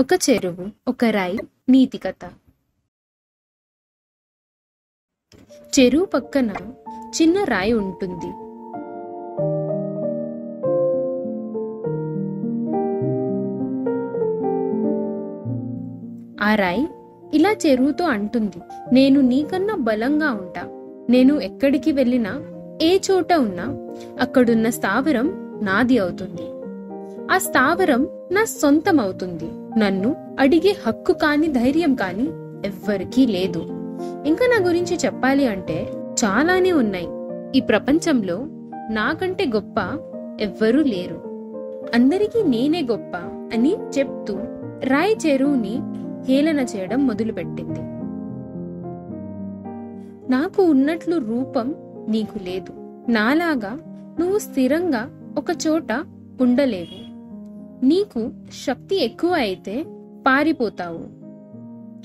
ఒక చెరువు, ఒక రాయి. నీతి కథ. చెరువు పక్కన చిన్న రాయి ఉంటుంది. ఆ రాయి ఇలా చెరువుతో అంటుంది, నేను నీకన్నా బలంగా ఉంటా. నేను ఎక్కడికి వెళ్ళినా, ఏ చోట ఉన్నా అక్కడున్న స్థావరం నాది అవుతుంది. ఆ స్థావరం నా సొంతం అవుతుంది. నన్ను అడిగే హక్కు కాని, ధైర్యం కాని ఎవ్వరికీ లేదు. ఇంకా నా గురించి చెప్పాలి అంటే చాలానే ఉన్నాయి. ఈ ప్రపంచంలో నాకంటే గొప్ప ఎవ్వరూ లేరు. అందరికీ నేనే గొప్ప అని చెప్తూ రాయి చెరువుని హేళన చేయడం మొదలుపెట్టింది. నాకు ఉన్నట్లు రూపం నీకు లేదు. నాలాగా నువ్వు స్థిరంగా ఒక చోట ఉండలేవు. నీకు శక్తి ఎక్కువ అయితే పారిపోతావు,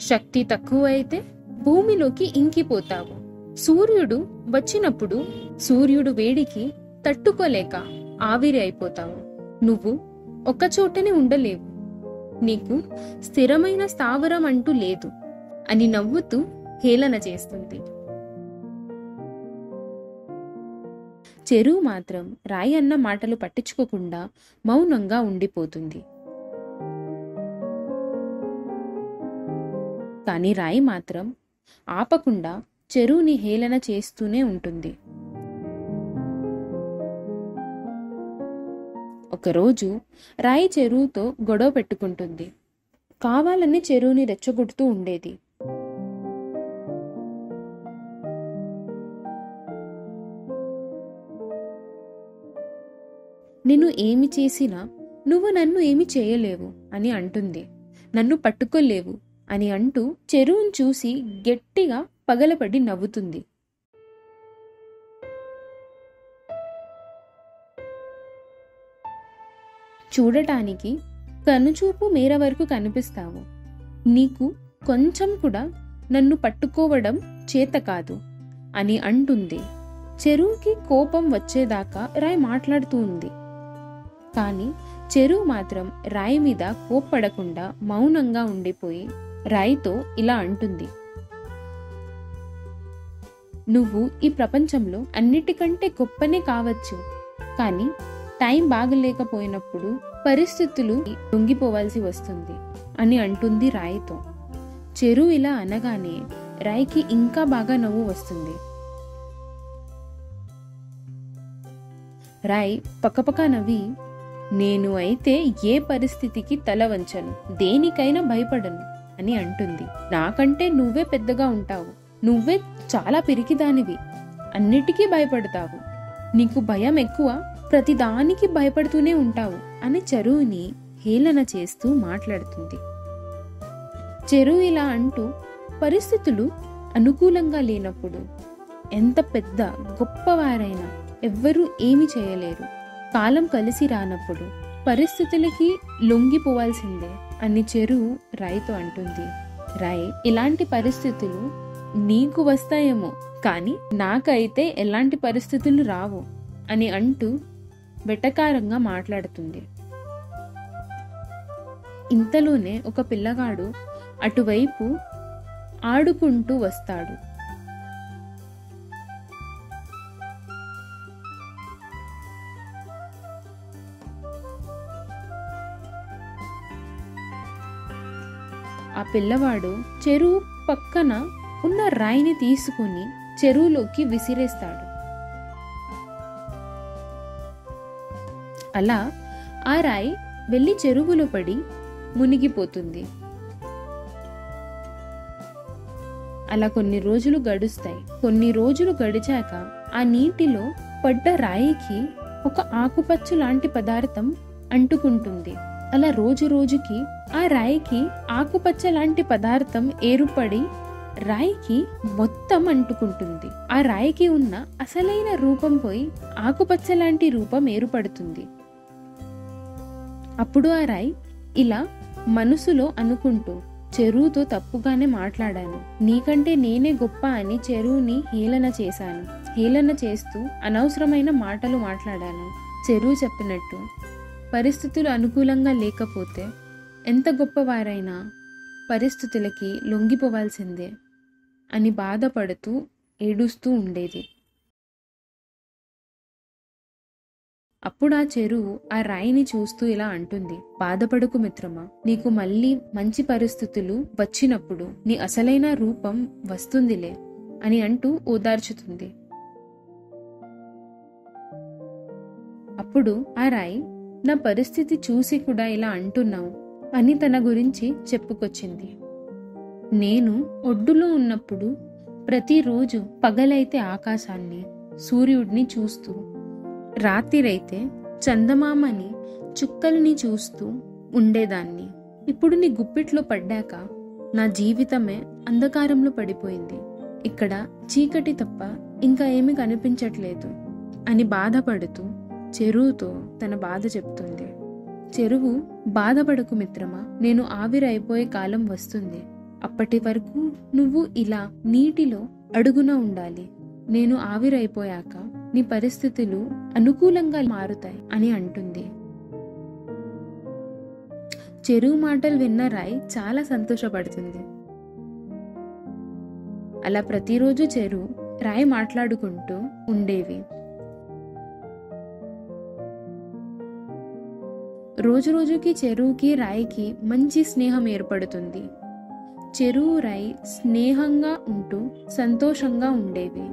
శక్తి తక్కువ అయితే భూమిలోకి ఇంకిపోతావు. సూర్యుడు వచ్చినప్పుడు సూర్యుడు వేడికి తట్టుకోలేక ఆవిరి అయిపోతావు. నువ్వు ఒక చోటనే ఉండలేవు. నీకు స్థిరమైన స్థావరం అంటూ లేదు అని నవ్వుతూ హేళన చేస్తుంది. చెరువు మాత్రం రాయి అన్న మాటలు పట్టించుకోకుండా మౌనంగా ఉండిపోతుంది. కానీ రాయి మాత్రం ఆపకుండా చెరువుని హేళన చేస్తూనే ఉంటుంది. ఒకరోజు రాయి చెరువుతో గొడవ పెట్టుకుంటుంది. కావాలని చెరువుని రెచ్చగొడుతూ ఉండేది. నేను ఏమి చేసినా నువ్వు నన్ను ఏమి చేయలేవు అని అంటుంది. నన్ను పట్టుకోలేవు అని అంటూ చెరువును చూసి గట్టిగా పగలపడి నవ్వుతుంది. చూడటానికి కనుచూపు మేర వరకు కనిపిస్తావు. నీకు కొంచెం కూడా నన్ను పట్టుకోవడం చేత కాదు అని అంటుంది. చెరువుకి కోపం వచ్చేదాకా రాయి మాట్లాడుతూ ఉంది. కానీ చెరువు మాత్రం రాయి మీద కోప్పడకుండా మౌనంగా ఉండిపోయి రాయితో ఇలా అంటుంది, నువ్వు ఈ ప్రపంచంలో అన్నిటికంటే గొప్పనే కావచ్చు, కానీ టైం బాగలేకపోయినప్పుడు పరిస్థితులు లొంగిపోవాల్సి వస్తుంది అని అంటుంది రాయితో. చెరువు ఇలా అనగానే రాయికి ఇంకా బాగా నవ్వు వస్తుంది. రాయి పక్కపక్క నవ్వి, నేను అయితే ఏ పరిస్థితికి తల వంచను, దేనికైనా భయపడను అని అంటుంది. నాకంటే నువ్వే పెద్దగా ఉంటావు, నువ్వే చాలా పిరికిదానివి, అన్నిటికీ భయపడతావు, నీకు భయం ఎక్కువ, ప్రతిదానికి భయపడుతూనే ఉంటావు అని చెరువుని హేళన చేస్తూ మాట్లాడుతుంది. చెరువు ఇలా అంటూ, పరిస్థితులు అనుకూలంగా లేనప్పుడు ఎంత పెద్ద గొప్పవారైనా ఎవ్వరూ ఏమి చేయలేరు. కాలం కలిసి రానప్పుడు పరిస్థితులకి లొంగిపోవాల్సిందే అని చెరువు రాయితో అంటుంది. రాయి, ఇలాంటి పరిస్థితులు నీకు వస్తాయేమో, కానీ నాకైతే ఎలాంటి పరిస్థితులు రావు అని అంటూ వెటకారంగా మాట్లాడుతుంది. ఇంతలోనే ఒక పిల్లగాడు అటువైపు ఆడుకుంటూ వస్తాడు. ఆ పిల్లవాడు చెరువు పక్కన ఉన్న రాయిని తీసుకుని చెరువులోకి విసిరేస్తాడు. అలా ఆ రాయి వెళ్ళి చెరువులో పడి మునిగిపోతుంది. అలా కొన్ని రోజులు గడుస్తాయి. కొన్ని రోజులు గడిచాక ఆ నీటిలో పడ్డ రాయికి ఒక ఆకుపచ్చ లాంటి పదార్థం అంటుకుంటుంది. అలా రోజు రోజుకి ఆ రాయికి ఆకుపచ్చ లాంటి పదార్థం ఏర్పడి రాయికి మొత్తం అంటుకుంటుంది. ఆ రాయికి ఉన్న అసలైన రూపం పోయి ఆకుపచ్చ లాంటి రూపం ఏర్పడుతుంది. అప్పుడు ఆ రాయి ఇలా మనసులో అనుకుంటూ, చెరువుతో తప్పుగానే మాట్లాడాను, నీకంటే నేనే గొప్ప అని చెరువుని హేళన చేశాను, హేళన చేస్తూ అనవసరమైన మాటలు మాట్లాడాను. చెరువు చెప్పినట్టు పరిస్థితులు అనుకూలంగా లేకపోతే ఎంత గొప్పవారైనా పరిస్థితులకి లొంగిపోవాల్సిందే అని బాధపడుతూ ఏడుస్తూ ఉండేది. అప్పుడు ఆ చెరువు ఆ రాయిని చూస్తూ ఇలా అంటుంది, బాధపడకు మిత్రమా, నీకు మళ్ళీ మంచి పరిస్థితులు వచ్చినప్పుడు నీ అసలైన రూపం వస్తుందిలే అని అంటూ ఓదార్చుతుంది. అప్పుడు ఆ రాయి, నా పరిస్థితి చూసి కూడా ఇలా అంటున్నావు అని తన గురించి చెప్పుకొచ్చింది. నేను ఒడ్డులో ఉన్నప్పుడు ప్రతిరోజు పగలైతే ఆకాశాన్ని, సూర్యుడిని చూస్తూ, రాత్రిరైతే చందమామని, చుక్కల్ని చూస్తూ ఉండేదాన్ని. ఇప్పుడు నీ గుప్పిట్లో పడ్డాక నా జీవితమే అంధకారంలో పడిపోయింది. ఇక్కడ చీకటి తప్ప ఇంకా ఏమీ కనిపించట్లేదు అని బాధపడుతూ చెరువుతో తన బాధ చెప్తుంది. చెరువు, బాధపడకు మిత్రమా, నేను ఆవిరైపోయే కాలం వస్తుంది. అప్పటి వరకు నువ్వు ఇలా నీటిలో అడుగున ఉండాలి. నేను ఆవిరైపోయాక నీ పరిస్థితులు అనుకూలంగా మారుతాయి అని అంటుంది. చెరువు మాటలు విన్న రాయి చాలా సంతోషపడుతుంది. అలా ప్రతిరోజు చెరువు, రాయి మాట్లాడుకుంటూ ఉండేవి. రోజు రోజుకి చెరువుకి రాయికి మంచి స్నేహం ఏర్పడుతుంది. చెరువు, రాయి స్నేహంగా ఉంటూ సంతోషంగా ఉండేవి.